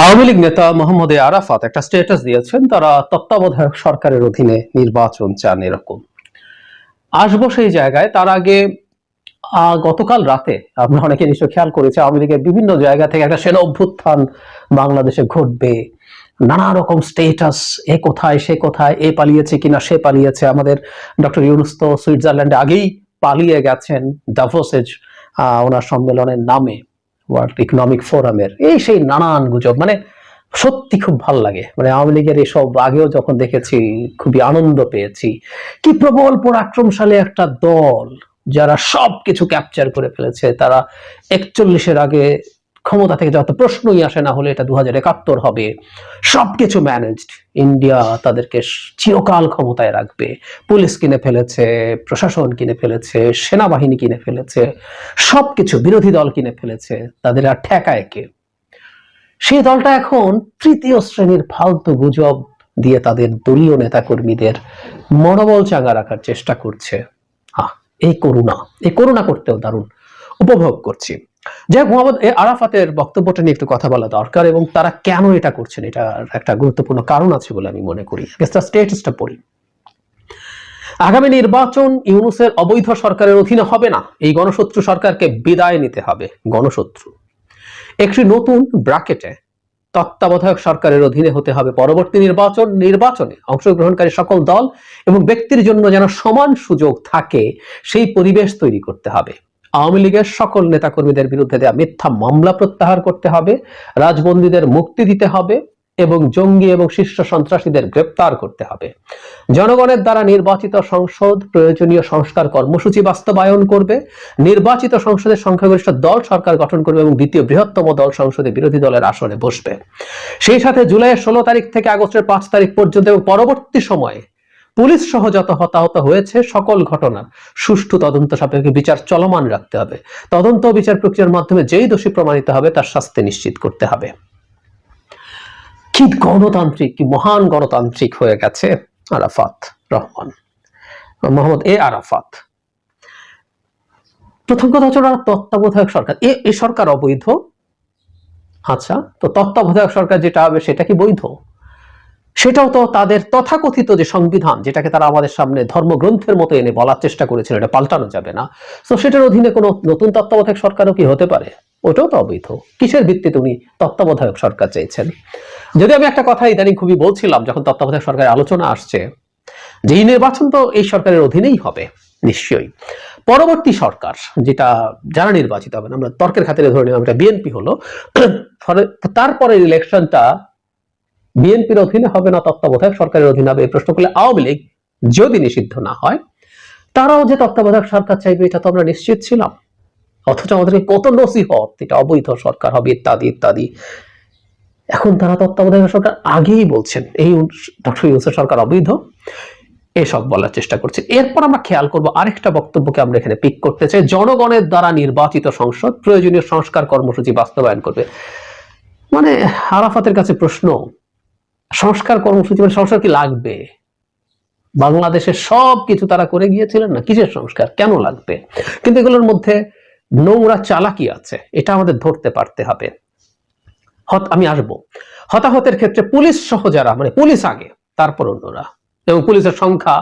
আওয়ামী লীগ নেতা মোহাম্মদ আরাফাত একটা স্ট্যাটাস দিয়েছেন, তারা তত্ত্বাবধায়ক সরকারের অধীনে নির্বাচন চান। এরকম আসবো সেই জায়গায়। তার আগে গতকাল রাতে আমরা অনেকে নিশ্চয় খেয়াল করেছি, আওয়ামী লীগের বিভিন্ন জায়গা থেকে একটা সেনা অভ্যুত্থান বাংলাদেশে ঘটবে, নানা রকম স্টেটাস, এ কোথায় সে কোথায়, এ পালিয়েছে কিনা সে পালিয়েছে। আমাদের ডক্টর ইউনূস তো সুইজারল্যান্ডে আগেই পালিয়ে গেছেন ডাভোসের ওনার সম্মেলনের নামে, ওয়ার্ল্ড ইকোনমিক ফোরামের। এই সেই নানান গুজব, মানে সত্যি খুব ভাল লাগে। মানে আওয়ামী লীগের এসব আগেও যখন দেখেছি খুবই আনন্দ পেয়েছি। কি প্রবল পরাক্রমশালী একটা দল, যারা সবকিছু ক্যাপচার করে ফেলেছে। তারা 41-এর আগে ক্ষমতা থেকে যত প্রশ্নই আসে না হলে এটা 2071 হবে। সবকিছু ম্যানেজড। ইন্ডিয়া তাদেরকে চিরকাল ক্ষমতায় রাখবে। পুলিশ কিনে ফেলেছে, প্রশাসন কিনে ফেলেছে, সেনাবাহিনী কিনে ফেলেছে, সবকিছু বিরোধী দল কিনে ফেলেছে। তাদের আর ঠেকায় কে? সেই দলটা এখন তৃতীয় শ্রেণীর ফালতু গুজব দিয়ে তাদের দলীয় নেতাকর্মীদের মনোবল চাঙ্গা রাখার চেষ্টা করছে। এই করুণা করতেও দারুণ উপভোগ করছি। যাই হোক, মোহাম্মদ আরাফাতের বক্তব্যটা নিয়ে একটু কথা বলা দরকার, এবং তারা কেন এটা করছেন এটা একটা গুরুত্বপূর্ণ কারণ আছে বলে আমি মনে করি। স্টেটাসটা পড়ি। আগামী নির্বাচন ইউনূসের অবৈধ সরকারের অধীনে হবে না, এই গণশত্রু সরকারকে বিদায় নিতে হবে। গণশত্রু একটি নতুন ব্র্যাকেটে তত্ত্বাবধায়ক সরকারের অধীনে হতে হবে পরবর্তী নির্বাচনে অংশগ্রহণকারী সকল দল এবং ব্যক্তির জন্য যেন সমান সুযোগ থাকে, সেই পরিবেশ তৈরি করতে হবে। আওয়ামী লীগের সকল নেতাকর্মীদের বিরুদ্ধে দেওয়া মিথ্যা মামলা প্রত্যাহার করতে হবে, রাজবন্দীদের মুক্তি দিতে হবে এবং জঙ্গি এবং শীর্ষ সন্ত্রাসীদের গ্রেপ্তার করতে হবে। জনগণের দ্বারা নির্বাচিত সংসদ প্রয়োজনীয় সংস্কার কর্মসূচি বাস্তবায়ন করবে। নির্বাচিত সংসদের সংখ্যাগরিষ্ঠ দল সরকার গঠন করবে এবং দ্বিতীয় বৃহত্তম দল সংসদে বিরোধী দলের আসনে বসবে। সেই সাথে জুলাইয়ের 16 তারিখ থেকে আগস্টের 5 তারিখ পর্যন্ত এবং পরবর্তী সময়ে পুলিশ সহ যত হতাহত হয়েছে সকল ঘটনার সুষ্ঠু তদন্ত সাপেক্ষে বিচার চলমান রাখতে হবে। তদন্ত ও বিচার প্রক্রিয়ার মাধ্যমে যেই দোষী প্রমাণিত হবে তার শাস্তি নিশ্চিত করতে হবে। কি গণতান্ত্রিক, কি মহান গণতান্ত্রিক হয়ে গেছে আরাফাত রহমান, মোহাম্মদ আরাফাত। প্রথম কথা হচ্ছে তত্ত্বাবধায়ক সরকার, এই সরকার অবৈধ। আচ্ছা, তো তত্ত্বাবধায়ক সরকার যেটা হবে সেটা কি বৈধ? সেটাও তো তাদের তথাকথিত যে সংবিধান, যেটাকে তারা আমাদের সামনে ধর্মগ্রন্থের মতো এনে বলার চেষ্টা করেছিল, এটা পাল্টানো যাবে না। তো সেটার অধীনে কোনো নতুন তত্ত্বাবধায়ক সরকারও কি হতে পারে? ওটাও তো অবৈধ। কিসের ভিত্তিতে উনি তত্ত্বাবধায়ক সরকার চাইছেন? যদি আমি একটা কথা ইদানিং খুবই বলছিলাম, যখন তত্ত্বাবধায়ক সরকারের আলোচনা আসছে, যে এই নির্বাচন তো এই সরকারের অধীনেই হবে নিশ্চয়ই। পরবর্তী সরকার যেটা যারা নির্বাচিত হবেন, আমরা তর্কের খাতিরে ধরে নিলাম এটা বিএনপি হলো, তারপরে ইলেকশনটা বিএনপির অধীনে হবে না তত্ত্বাবধায়ক সরকারের অধীনে হবে? এই প্রশ্ন করলে আওয়ামী লীগ যদি নিষিদ্ধ না হয়, তারাও যে তত্ত্বাবধায়ক সরকার চাইবে এটা তো আমরা নিশ্চিত ছিলাম। অথচ আমাদেরকে কত নসিহত এটা অবৈধ সরকার হবে ইত্যাদি ইত্যাদি। এখন তারা তত্ত্বাবধায়ক সরকার আগেই বলছেন এই ডক্টর ইউনূসের সরকার অবৈধ, এসব বলার চেষ্টা করছে। এরপর আমরা খেয়াল করব আরেকটা বক্তব্যকে আমরা এখানে পিক করতে চাই, জনগণের দ্বারা নির্বাচিত সংসদ প্রয়োজনীয় সংস্কার কর্মসূচি বাস্তবায়ন করবে। মানে আরাফাতের কাছে প্রশ্ন, সংস্কার কর্মসূচি মানে সংস্কার কি লাগবে? বাংলাদেশের সব কিছু তারা করে গিয়েছিলেন না, কিসের সংস্কার, কেন লাগবে? কিন্তু এগুলোর মধ্যে নোংরা চালাকি আছে, এটা আমাদের ধরতে পারতে হবে। আমি আসবো হতাহতের ক্ষেত্রে পুলিশ সহ যারা, মানে পুলিশ আগে তারপর অন্যরা, এবং পুলিশের সংখ্যা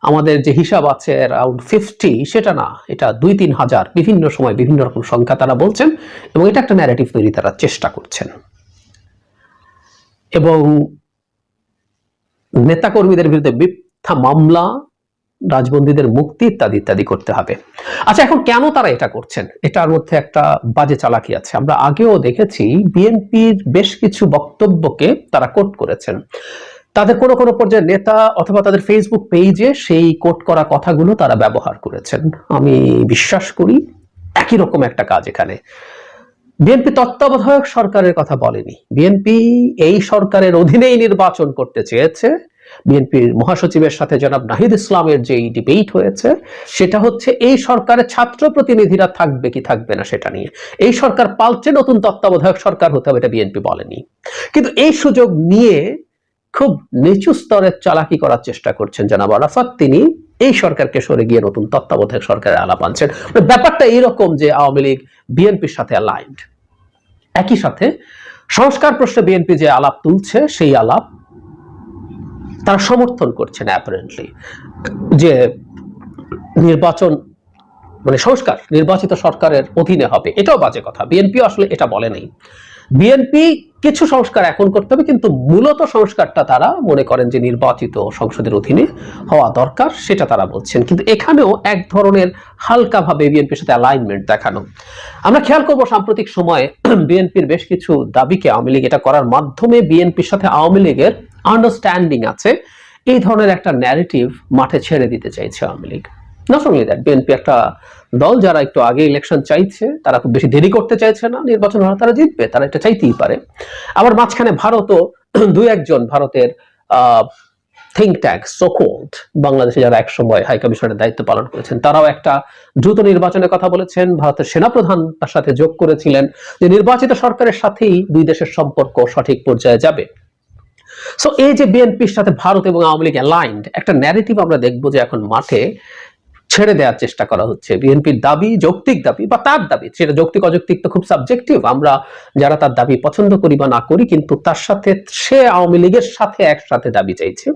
আমাদের যে হিসাব আছে অ্যারাউন্ড 50, সেটা না, এটা 2-3 হাজার, বিভিন্ন সময় বিভিন্ন রকম সংখ্যা তারা বলছেন, এবং এটা একটা ন্যারেটিভ তৈরি তারা চেষ্টা করছেন। এবং নেতাকর্মীদের বিরুদ্ধে মিথ্যা মামলা, রাজবন্দীদের মুক্তি ইত্যাদি ইত্যাদি করতে হবে। আচ্ছা, এখন কেন তারা এটা করছেন? এটার মধ্যে একটা বাজে চালাকি আছে। আমরা আগেও দেখেছি বিএনপির বেশ কিছু বক্তব্যকে তারা কোট করেছেন। তাদের কোনো কোনো পর্যায়ে নেতা অথবা তাদের ফেসবুক পেজে সেই কোট করা কথাগুলো তারা ব্যবহার করেছেন। আমি বিশ্বাস করি একই রকম একটা কাজ এখানে। বিএনপি তত্ত্বাবধায়ক সরকারের কথা বলেনি, বিএনপি এই সরকারের অধীনেই নির্বাচন করতে চেয়েছে। বিএনপির মহাসচিবের সাথে জনাব নাহিদ ইসলামের যে ডিবেট হয়েছে, সেটা হচ্ছে এই সরকারের ছাত্র প্রতিনিধিরা থাকবে কি থাকবে না সেটা নিয়ে। এই সরকার পাল্টে নতুন তত্ত্বাবধায়ক সরকার হতে হবে, এটা বিএনপি বলেনি। কিন্তু এই সুযোগ নিয়ে খুব নিচু স্তরের চালাকি করার চেষ্টা করছেন জনাব আরাফাত। তিনি এই সরকারকে সরে গিয়ে নতুন তত্ত্বাবধায়ক সরকারের আলাপ আনছেন। ব্যাপারটা এরকম যে আওয়ামী লীগ বিএনপির সাথে অ্যালাইন্ড, একই সাথে সংস্কার প্রশ্নে বিএনপি যে আলাপ তুলছে সেই আলাপ তারা সমর্থন করছেন অ্যাপারেন্টলি, যে নির্বাচন মানে সংস্কার নির্বাচিত সরকারের অধীনে হবে, এটাও বাজে কথা। বিএনপি আসলে এটা বলে নাই। বিএনপি কিছু সংস্কার এখন করতে হবে, কিন্তু মূলত সংস্কারটা তারা মনে করেন যে নির্বাচিত সংসদের অধীনে হওয়া দরকার, সেটা তারা বলছেন। কিন্তু এখানেও এক ধরনের হালকাভাবে বিএনপির সাথে অ্যালাইনমেন্ট দেখানো। আমরা খেয়াল করবো সাম্প্রতিক সময়ে বিএনপির বেশ কিছু দাবিকে আওয়ামী লীগ এটা করার মাধ্যমে বিএনপির সাথে আওয়ামী লীগের আন্ডারস্ট্যান্ডিং আছে, এই ধরনের একটা ন্যারেটিভ মাঠে ছেড়ে দিতে চাইছে Awami League. Not only that, BNP একটা দল যারা একটু আগে ইলেকশন চাইছে, তারা খুব বেশি দেরি করতে চাইছে না, নির্বাচন হলে তারা জিতবে, তারা এটা চাইতেই পারে। আবার মাঝখানে ভারতও দুই একজন ভারতের থিঙ্ক ট্যাঙ্ক সোকল্ড বাংলাদেশে যারা একসময় হাই কমিশনের দায়িত্ব পালন করেছেন, তারাও একটা দ্রুত নির্বাচনের কথা বলেছেন। ভারতের সেনাপ্রধান তার সাথে যোগ করেছিলেন যে নির্বাচিত সরকারের সাথেই দুই দেশের সম্পর্ক সঠিক পর্যায়ে যাবে। সো এই যে বিএনপির সাথে ভারত এবং আওয়ামী লীগ অ্যালাইন্ড, একটা ন্যারেটিভ আমরা দেখবো যে এখন মাঠে ছেড়ে দেওয়ার চেষ্টা করা হচ্ছে। বিএনপির দাবি যৌক্তিক দাবি, বা তার দাবি, সেটা যৌক্তিক অযৌক্তিক তো খুব সাবজেক্টিভ, আমরা যারা তার দাবি পছন্দ করি বা না করি, কিন্তু তার সাথে সে আওয়ামী লীগের সাথে একসাথে দাবি চাইছে,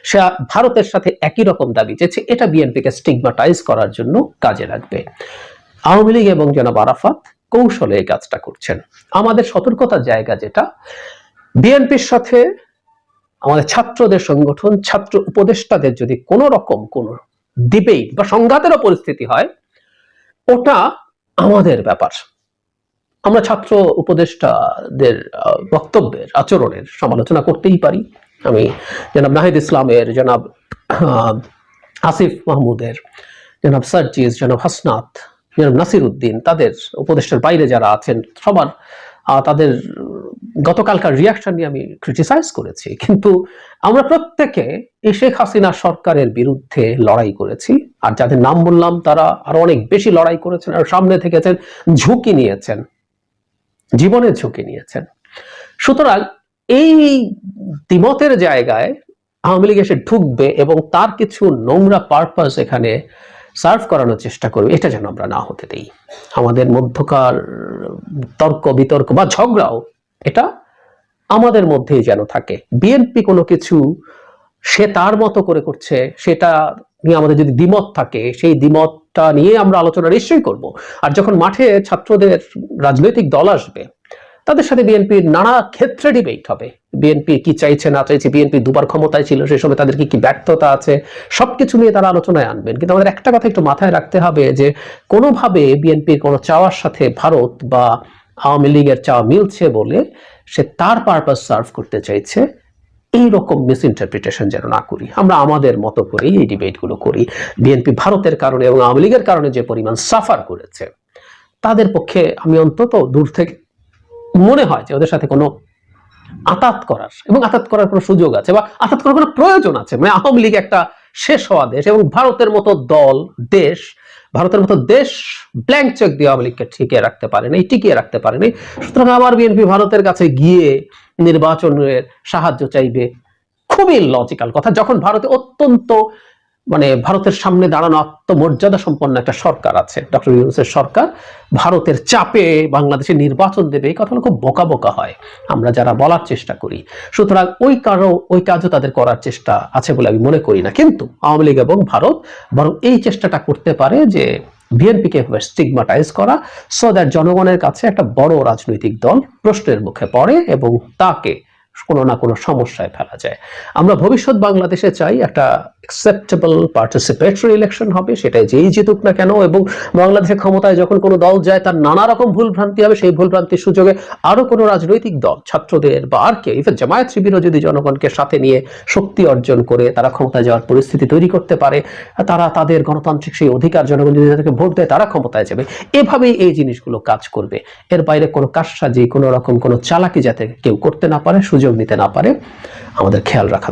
সে ভারতের সাথে একই রকম দাবি চাইছে, এটা বিএনপিকে স্টিগমাটাইজ করার জন্য কাজে লাগবে। আওয়ামী লীগ এবং জনাব আরাফাত কৌশলে এই কাজটা করছেন। আমাদের সতর্কতার জায়গা যেটা, বিএনপির সাথে আমাদের ছাত্রদের সংগঠন, ছাত্র উপদেষ্টাদের যদি কোনো রকম কোনো ডিবেট বা সংঘাতেরও পরিস্থিতি হয়, ওটা আমাদের ব্যাপার। আমরা ছাত্র উপদেষ্টাদের বক্তব্যের আচরণের সমালোচনা করতেই পারি। আমি জনাব নাহিদ ইসলামের, জনাব আসিফ মাহমুদের, জনাব সার্জিস, জনাব হাসনাত, জনাব নাসির উদ্দিন, তাদের উপদেষ্টার বাইরে যারা আছেন সবার তাদের গতকালকার রিয়াকশন নিয়ে আমি ক্রিটিসাইজ করেছি, কিন্তু আমরা প্রত্যেকে এই শেখ হাসিনা সরকারের বিরুদ্ধে লড়াই করেছি। আর যাদের নাম বললাম তারা আরো অনেক বেশি লড়াই করেছেন, আর সামনে থেকেছেন, ঝুঁকি নিয়েছেন, জীবনের ঝুঁকি নিয়েছেন। সুতরাং এই দ্বিমতের জায়গায় আওয়ামী লীগ এসে ঢুকবে এবং তার কিছু নোংরা পারপাস এখানে সার্ভ করানোর চেষ্টা করবে, এটা যেন আমরা না হতে দেই। আমাদের মধ্যকার তর্ক বিতর্ক বা ঝগড়াও এটা আমাদের মধ্যেই যেন থাকে। বিএনপি কোনো কিছু সে তার মতো করে করছে, সেটা নিয়ে আমাদের যদি দ্বিমত থাকে, সেই দ্বিমতটা নিয়ে আমরা আলোচনা নিশ্চয়ই করব। আর যখন মাঠে ছাত্রদের রাজনৈতিক দল আসবে, তাদের সাথে বিএনপির নানা ক্ষেত্রে ডিবেট হবে। বিএনপি কি চাইছে না চাইছে, বিএনপি দুবার ক্ষমতায় ছিল, সেই সময় তাদের কি ব্যর্থতা আছে, সবকিছু নিয়ে তারা আলোচনায় আনবেন। কিন্তু আমাদের একটা কথা একটু মাথায় রাখতে হবে যে কোনোভাবে বিএনপির কোনো চাওয়ার সাথে ভারত বা আওয়ামী লীগের চাওয়া মিলছে বলে সে তার পারপাস সার্ভ করতে চাইছে, এইরকম মিসইন্টারপ্রিটেশন যেন না করি। আমরা আমাদের মতো করেই এই ডিবেটগুলো করি। বিএনপি ভারতের কারণে এবং আওয়ামী লীগের কারণে যে পরিমাণ সাফার করেছে, তাদের পক্ষে আমি অন্তত দূর থেকে মনে হয় যে ওদের সাথে কোনো আতাত করার এবং আতাত করার কোনো সুযোগ আছে বা আতাত করার কোনো প্রয়োজন আছে। মানে আওয়ামী লীগ একটা শেষ হওয়া দেশ এবং ভারতের মতো দল দেশ, ভারতের মতো দেশ ব্ল্যাঙ্ক চেক দিয়ে আওয়ামী লীগকে টিকিয়ে রাখতে পারেনি, টিকিয়ে রাখতে পারেনি। সুতরাং আমার বিএনপি ভারতের কাছে গিয়ে নির্বাচনের সাহায্য চাইবে, খুবই লজিক্যাল কথা। যখন ভারতে অত্যন্ত মানে ভারতের সামনে দাঁড়ানো আত্মমর্যাদা সম্পন্ন একটা সরকার আছে, ডক্টর ইউনূসের সরকার, ভারতের চাপে বাংলাদেশে নির্বাচন দেবে, এই কথাগুলো খুব বোকা বোকা হয় আমরা যারা বলার চেষ্টা করি। সুতরাং ওই কাজও তাদের করার চেষ্টা আছে বলে আমি মনে করি না। কিন্তু আওয়ামী লীগ এবং ভারত বরং এই চেষ্টাটা করতে পারে যে বিএনপিকে স্টিগমাটাইজ করা, সো দ্যাট জনগণের কাছে একটা বড় রাজনৈতিক দল প্রশ্নের মুখে পড়ে এবং তাকে কোনো না কোনো সমস্যায় ফেলা যায়। আমরা ভবিষ্যৎ বাংলাদেশে চাই একটা অ্যাকসেপ্টেবল পার্টিসিপেটরি ইলেকশন হবে, সেটাই যেই জিতুক না কেন, এবং বাংলাদেশের ক্ষমতায় যখন কোনো দল যায় তার নানা রকম ভুল ভ্রান্তি হবে, সেই ভুল ভ্রান্তির সুযোগে আরো কোনো রাজনৈতিক দল, ছাত্রদের বা আর কে, ইভেন জামায়াত শিবিরও যদি জনগণকে সাথে নিয়ে শক্তি অর্জন করে তারা ক্ষমতায় যাওয়ার পরিস্থিতি তৈরি করতে পারে, তারা তাদের গণতান্ত্রিক সেই অধিকার, জনগণ যদি তাদেরকে ভোট দেয় তারা ক্ষমতায় যাবে। এভাবেই এই জিনিসগুলো কাজ করবে। এর বাইরে কোনো কারসাজি, কোনো রকম কোনো চালাকি যাতে কেউ করতে না পারে, সুযোগ নিতে না পারে, আমাদের খেয়াল রাখা